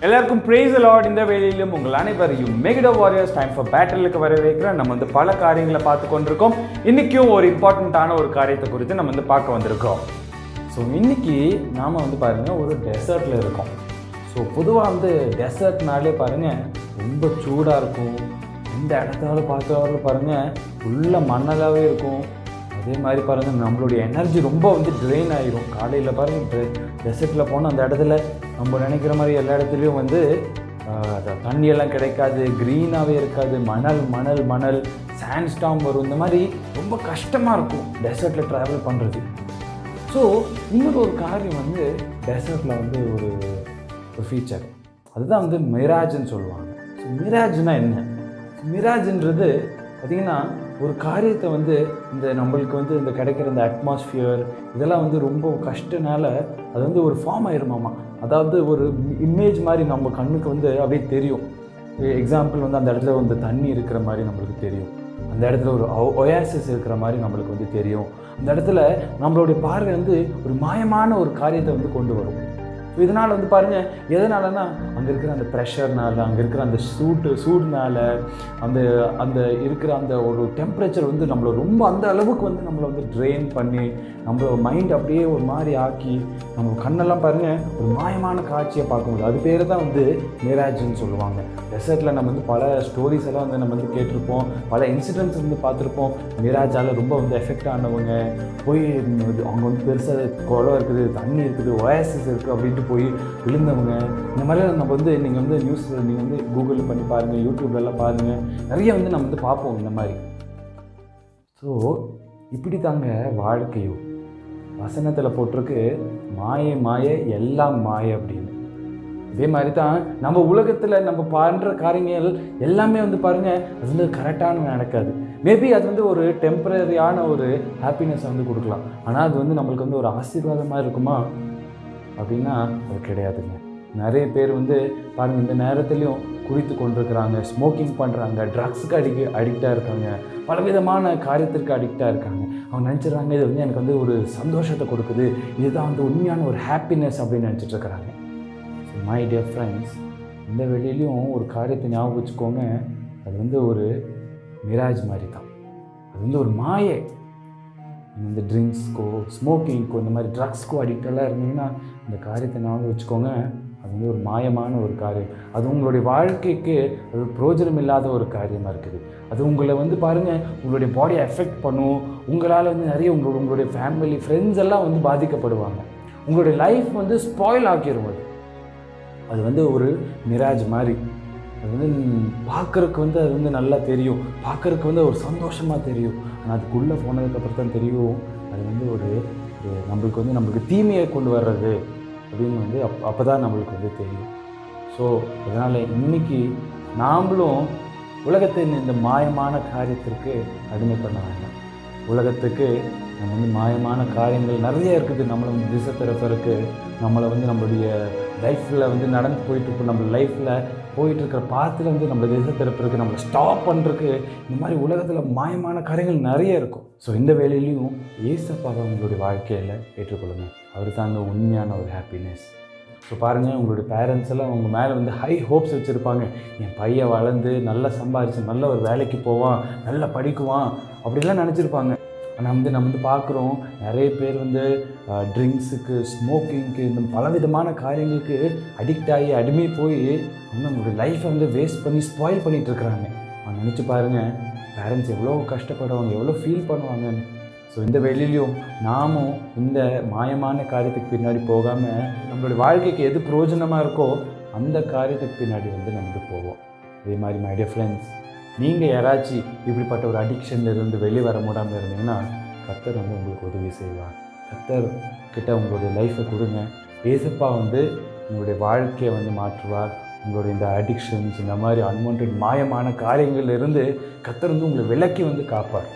எல்லாருக்கும் praise the Lord. இந்த வேளையிலும் உங்கள் அனைவரையும் மெகிடோ வாரியர்ஸ் டைம் ஃபார் பேட்டிலுக்கு வரவேற்கிறேன். நம்ம வந்து பல காரியங்களை பார்த்து கொண்டிருக்கோம். இன்றைக்கும் ஒரு இம்பார்ட்டண்ட்டான ஒரு காரியத்தை குறித்து நம்ம வந்து பார்க்க வந்திருக்கோம். ஸோ இன்றைக்கி நாம் வந்து பாருங்கள் ஒரு டெசர்ட்டில் இருக்கோம். ஸோ பொதுவாக வந்து டெசர்ட்னாலே பாருங்கள் ரொம்ப சூடாக இருக்கும். எந்த இடத்தாலும் பார்த்தாலும் பாருங்கள் உள்ள மண்ணலாகவே இருக்கும். அதே மாதிரி பாருங்கள் நம்மளுடைய எனர்ஜி ரொம்ப வந்து ட்ரெயின் ஆகிரும். காலையில் பாருங்கள் டெசர்ட்டில் போனால் அந்த இடத்துல நம்ம நினைக்கிற மாதிரி எல்லா இடத்துலையும் வந்து தண்ணியெல்லாம் கிடைக்காது, க்ரீனாகவே இருக்காது, மணல் மணல் மணல் சாண்ட்ஸ்டார்ம் வரும். இந்த மாதிரி ரொம்ப கஷ்டமாக இருக்கும் டெசர்ட்டில் ட்ராவல் பண்ணுறது. ஸோ இன்னொரு ஒரு காரியம் வந்து டெசர்ட்டில் வந்து ஒரு ஃபீச்சர், அதுதான் வந்து மிராஜ்னு சொல்லுவாங்க. ஸோ மிராஜ்னால் என்ன? மிராஜ்ன்றது பார்த்திங்கன்னா ஒரு காரியத்தை வந்து இந்த நம்மளுக்கு வந்து இந்த கிடைக்கிற இந்த அட்மாஸ்ஃபியர் இதெல்லாம் வந்து ரொம்ப கஷ்டனால அது வந்து ஒரு ஃபார்ம் ஆயிருமாமா. அதாவது ஒரு இமேஜ் மாதிரி நம்ம கண்ணுக்கு வந்து அப்படியே தெரியும். எக்ஸாம்பிள் வந்து அந்த இடத்துல வந்து தண்ணி இருக்கிற மாதிரி நம்மளுக்கு தெரியும், அந்த இடத்துல ஒரு ஒயாசிஸ் இருக்கிற மாதிரி நம்மளுக்கு வந்து தெரியும். அந்த இடத்துல நம்மளுடைய பார்வை வந்து ஒரு மாயமான ஒரு காரியத்தை வந்து கொண்டு வரும். ஸோ இதனால் வந்து பாருங்கள் எதனாலன்னா அங்கே இருக்கிற அந்த ப்ரெஷர்னால், அங்கே இருக்கிற அந்த சூடுனால, அந்த அந்த இருக்கிற அந்த ஒரு டெம்பரேச்சர் வந்து நம்மளை ரொம்ப அந்த அளவுக்கு வந்து நம்மளை வந்து ட்ரெயின் பண்ணி நம்மளோட மைண்ட் அப்படியே ஒரு மாதிரி ஆக்கி நம்ம கண்ணெல்லாம் பாருங்கள் ஒரு மாயமான காட்சியை பார்க்க முடியும். அது பேர் தான் வந்து மிராஜ்னு சொல்லுவாங்க. டெசர்ட்டில் நம்ம வந்து பல ஸ்டோரிஸ் எல்லாம் வந்து நம்ம வந்து கேட்டிருப்போம், பல இன்சிடென்ட்ஸ் வந்து பார்த்துருப்போம். மிராஜால் ரொம்ப வந்து எஃபெக்ட் ஆனவங்க போய் அவங்க வந்து பெருசாக குளம் இருக்குது, தண்ணி இருக்குது, ஒயாசிஸ் இருக்குது அப்படின்ட்டு போய் விழுந்தவங்க. இந்த மாதிரிலாம் நம்ம வந்து நீங்கள் வந்து நியூஸ் நீங்கள் வந்து கூகுளில் பண்ணி பாருங்கள், யூடியூப்லலாம் பாருங்கள், நிறைய வந்து நம்ம வந்து பார்ப்போம் இந்த மாதிரி. ஸோ இப்படி தாங்க வாழ்க்கையும். வசனத்தில் போட்டிருக்கு மாய மாய எல்லாம் மாய அப்படின்னு. இதே மாதிரி தான் நம்ம உலகத்தில் நம்ம பண்ணுற காரியங்கள் எல்லாமே வந்து பாருங்கள் அது வந்து கரெக்டான நடக்காது. மேபி அது வந்து ஒரு டெம்பரரியான ஒரு ஹாப்பினஸை வந்து கொடுக்கலாம், ஆனால் அது வந்து நம்மளுக்கு வந்து ஒரு ஆசீர்வாதமாக இருக்குமா அப்படின்னா அது கிடையாதுங்க. நிறைய பேர் வந்து பாருங்கள் இந்த நேரத்துலையும் குடித்து கொண்டிருக்கிறாங்க, ஸ்மோக்கிங் பண்ணுறாங்க, ட்ரக்ஸுக்கு அடிக்டாக இருக்காங்க, பலவிதமான காரியத்திற்கு அடிக்டாக இருக்காங்க. அவங்க நினச்சிட்றாங்க இது வந்து எனக்கு வந்து ஒரு சந்தோஷத்தை கொடுக்குது, இதுதான் வந்து உண்மையான ஒரு ஹாப்பினஸ் அப்படின்னு நினச்சிட்ருக்கிறாங்க. ஸோ மை டியர் ஃப்ரெண்ட்ஸ், இந்த வெளியிலையும் ஒரு காரியத்தை ஞாபகம் வச்சுக்கோங்க, அது வந்து ஒரு மிராஜ் மாதிரி தான். அது வந்து ஒரு மாயை. இந்த ட்ரிங்க்ஸ்க்கோ ஸ்மோக்கிங்க்கோ இந்த மாதிரி ட்ரக்ஸ்க்கோ அடிக்டெல்லாம் இருந்தீங்கன்னா இந்த காரியத்தை ஞாபகம் வச்சுக்கோங்க, அது வந்து ஒரு மாயமான ஒரு காரியம். அது உங்களுடைய வாழ்க்கைக்கு அது பிரயோஜனம் இல்லாத ஒரு காரியமாக இருக்குது. அது உங்களை வந்து பாருங்கள் உங்களுடைய பாடியை எஃபெக்ட் பண்ணும். உங்களால் வந்து நிறைய உங்களுடைய ஃபேமிலி ஃப்ரெண்ட்ஸ் எல்லாம் வந்து பாதிக்கப்படுவாங்க. உங்களுடைய லைஃப் வந்து ஸ்பாயில் ஆக்கிடும். அது வந்து ஒரு மிராஜ் மாதிரி. அது வந்து பார்க்குறதுக்கு வந்து அது வந்து நல்லா தெரியும், பார்க்குறதுக்கு வந்து ஒரு சந்தோஷமாக தெரியும். ஆனால் அதுக்குள்ளே போனதுக்கப்புறம் தான் தெரியும் அது வந்து ஒரு நம்மளுக்கு தீமையை கொண்டு வர்றது அப்படின்னு வந்து அப்போ தான் நம்மளுக்கு வந்து தெரியும். ஸோ அதனால் இன்றைக்கி நாம்ளும் உலகத்தின் இந்த மாயமான காரியத்திற்கு அடிமை பண்ண வேண்டாம். உலகத்துக்கு நம்ம வந்து மாயமான காரியங்கள் நிறைய இருக்குது, நம்மளை வந்து திசை திறப்பதற்கு, நம்மளை வந்து நம்மளுடைய லைஃப்பில் வந்து நடந்து போயிட்டுருப்போம், நம்ம லைஃப்பில் போயிட்டுருக்கிற பாத்தில் வந்து நம்மளை திசை திறப்பதற்கு, நம்மளை ஸ்டாப் பண்ணுறதுக்கு இந்த மாதிரி உலகத்தில் மாயமான காரியங்கள் நிறைய இருக்கும். ஸோ இந்த வேலையிலையும் ஏசப்பாவை உங்களுடைய வாழ்க்கையில் ஏற்றுக்கொள்ளுங்க. அவர் தாங்க உண்மையான ஒரு ஹாப்பினஸ். ஸோ பாருங்கள் உங்களுடைய பேரண்ட்ஸ் எல்லாம் அவங்க மேலே வந்து ஹை ஹோப்ஸ் வச்சுருப்பாங்க. என் பையன் வளர்ந்து நல்லா சம்பாதிச்சு நல்ல ஒரு வேலைக்கு போவான், நல்லா படிக்குவான் அப்படிலாம் நினச்சிருப்பாங்க. ஆனால் வந்து நம்ம வந்து பார்க்குறோம் நிறைய பேர் வந்து ட்ரிங்க்ஸுக்கு ஸ்மோக்கிங்க்கு இந்த பலவிதமான காரியங்களுக்கு அடிக்ட் ஆகி அடிமை போய் அவங்க அவங்களுடைய லைஃப்பை வந்து வேஸ்ட் பண்ணி ஸ்பாயில் பண்ணிகிட்ருக்குறாங்க. அவங்க நினச்சி பாருங்கள் பேரண்ட்ஸ் எவ்வளோ கஷ்டப்படுவாங்க, எவ்வளோ ஃபீல் பண்ணுவாங்கன்னு. ஸோ இந்த வெளியிலையும் நாமும் இந்த மாயமான காரியத்துக்கு பின்னாடி போகாமல் நம்மளுடைய வாழ்க்கைக்கு எது பிரயோஜனமாக இருக்கோ அந்த காரியத்துக்கு பின்னாடி வந்து நம்ம போவோம். அதே மாதிரி மை டியர் ஃப்ரெண்ட்ஸ், நீங்கள் யாராச்சும் இப்படிப்பட்ட ஒரு அடிக்ஷன்லேருந்து வெளியே வர முடியாமல் இருந்தீங்கன்னா கர்த்தர் வந்து உங்களுக்கு உதவி செய்வார். கர்த்தர் கிட்ட உங்களுடைய லைஃப்பை கொடுங்க. ஏசப்பா வந்து உங்களுடைய வாழ்க்கையை வந்து மாற்றுவார். உங்களுடைய இந்த அடிக்ஷன்ஸ் இந்த மாதிரி அன்வான்ட் மாயமான காரியங்கள்லேருந்து கர்த்தர் வந்து உங்களை விலக்கி வந்து காப்பார்.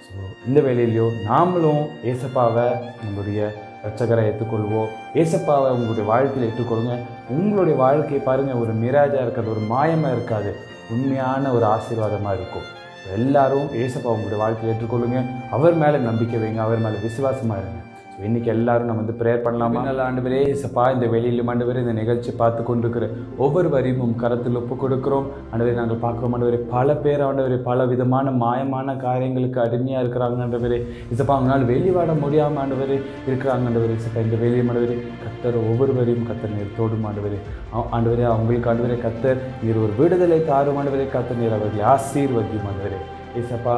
ஸோ இந்த வேலையிலையோ நாமளும் ஏசப்பாவை நம்மளுடைய ரட்சகரை ஏற்றுக்கொள்வோம். ஏசப்பாவை உங்களுடைய வாழ்க்கையில் ஏற்றுக்கொள்ளுங்க. உங்களுடைய வாழ்க்கையை பாருங்கள் ஒரு மிராஜாக இருக்காது, ஒரு மாயமாக இருக்காது, உண்மையான ஒரு ஆசீர்வாதமாக இருக்கும். எல்லாரும் ஏசப்பா உங்களுடைய வாழ்க்கையை ஏற்றுக்கொள்ளுங்க. அவர் மேலே நம்பிக்கை வைங்க, அவர் மேலே விசுவாசமாக இருங்க. இன்னைக்கு எல்லாரும் நம்ம வந்து ப்ரேயர் பண்ணலாமா? நல்ல ஆண்டவரே இயேசுப்பா, இந்த வெளியிலும் ஆண்டவரே இந்த நிகழ்ச்சி பார்த்து கொண்டிருக்கிற ஒவ்வொருவரையும் கரத்தில் ஒப்பு கொடுக்கிறோம் ஆண்டவரே. நாங்கள் பார்க்குறோம் ஆண்டவரே, பல பேர் ஆண்டவரே பல விதமான மாயமான காரியங்களுக்கு அடிமையாக இருக்கிறாங்க ஆண்டவரே. இசப்பா அவங்களால வெளிவாட முடியாமல் ஆண்டவரே இருக்கிறாங்க ஆண்டவரே. இசப்பா இந்த வெளியும் ஆண்டவரே கத்தர் ஒவ்வொருவரையும் கத்தர் நீர் தோடும் ஆண்டவரே. ஆண்டவரே அவங்களுக்கு ஆண்டவரே கத்தர் நீர் ஒரு விடுதலை தாரும் ஆண்டவரே. கத்தர் நீர் அவர்களை ஆசீர்வதியும் ஆண்டவரே. ஏசப்பா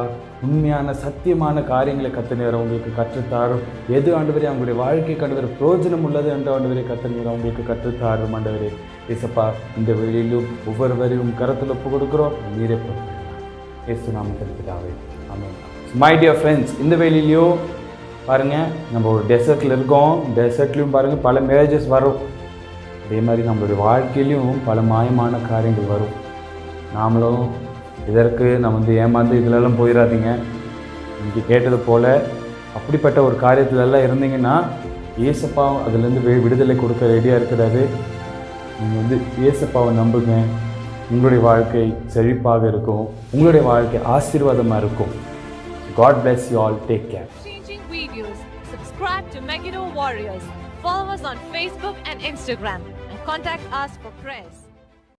உண்மையான சத்தியமான காரியங்களை கத்தனீர் அவங்களுக்கு கற்றுத்தாரும். எது ஆண்டவரே அவங்களுடைய வாழ்க்கைக்கு ஆண்டவரே பிரயோஜனம் உள்ளது என்று ஆண்டவரே கத்தனீர் அவங்களுக்கு கற்றுத்தாரும் ஆண்டவரே. ஏசப்பா இந்த வெளியிலும் ஒவ்வொருவரையும் கரத்தில் ஒப்பு கொடுக்குறோம். நீரே இயேசு நாமத்தில் பிதாவே, ஆமென். மை டியர் ஃப்ரெண்ட்ஸ், இந்த வேலையிலையும் பாருங்கள் நம்ம ஒரு டெசர்ட்டில் இருக்கோம். டெசர்ட்லேயும் பாருங்கள் பல மேரேஜஸ் வரும். அதே மாதிரி நம்மளுடைய வாழ்க்கையிலையும் பல மாயமான காரியங்கள் வரும். நாமளும் இதற்கு நம்ம வந்து ஏமாந்து இதிலெல்லாம் போயிடாதீங்க. இன்றைக்கி கேட்டது போல் அப்படிப்பட்ட ஒரு காரியத்திலெல்லாம் இருந்தீங்கன்னா ஏசப்பா அதுலேருந்து விடுதலை கொடுக்க ரெடியாக இருக்கிறாரு. நீங்கள் வந்து ஏசப்பாவை நம்புங்க. உங்களுடைய வாழ்க்கை செழிப்பாக இருக்கும். உங்களுடைய வாழ்க்கை ஆசீர்வாதமாக இருக்கும். God bless you all. Take care. Changing videos. Subscribe to Megiddo Warriors. Follow us on Facebook and Instagram and contact us for prayers.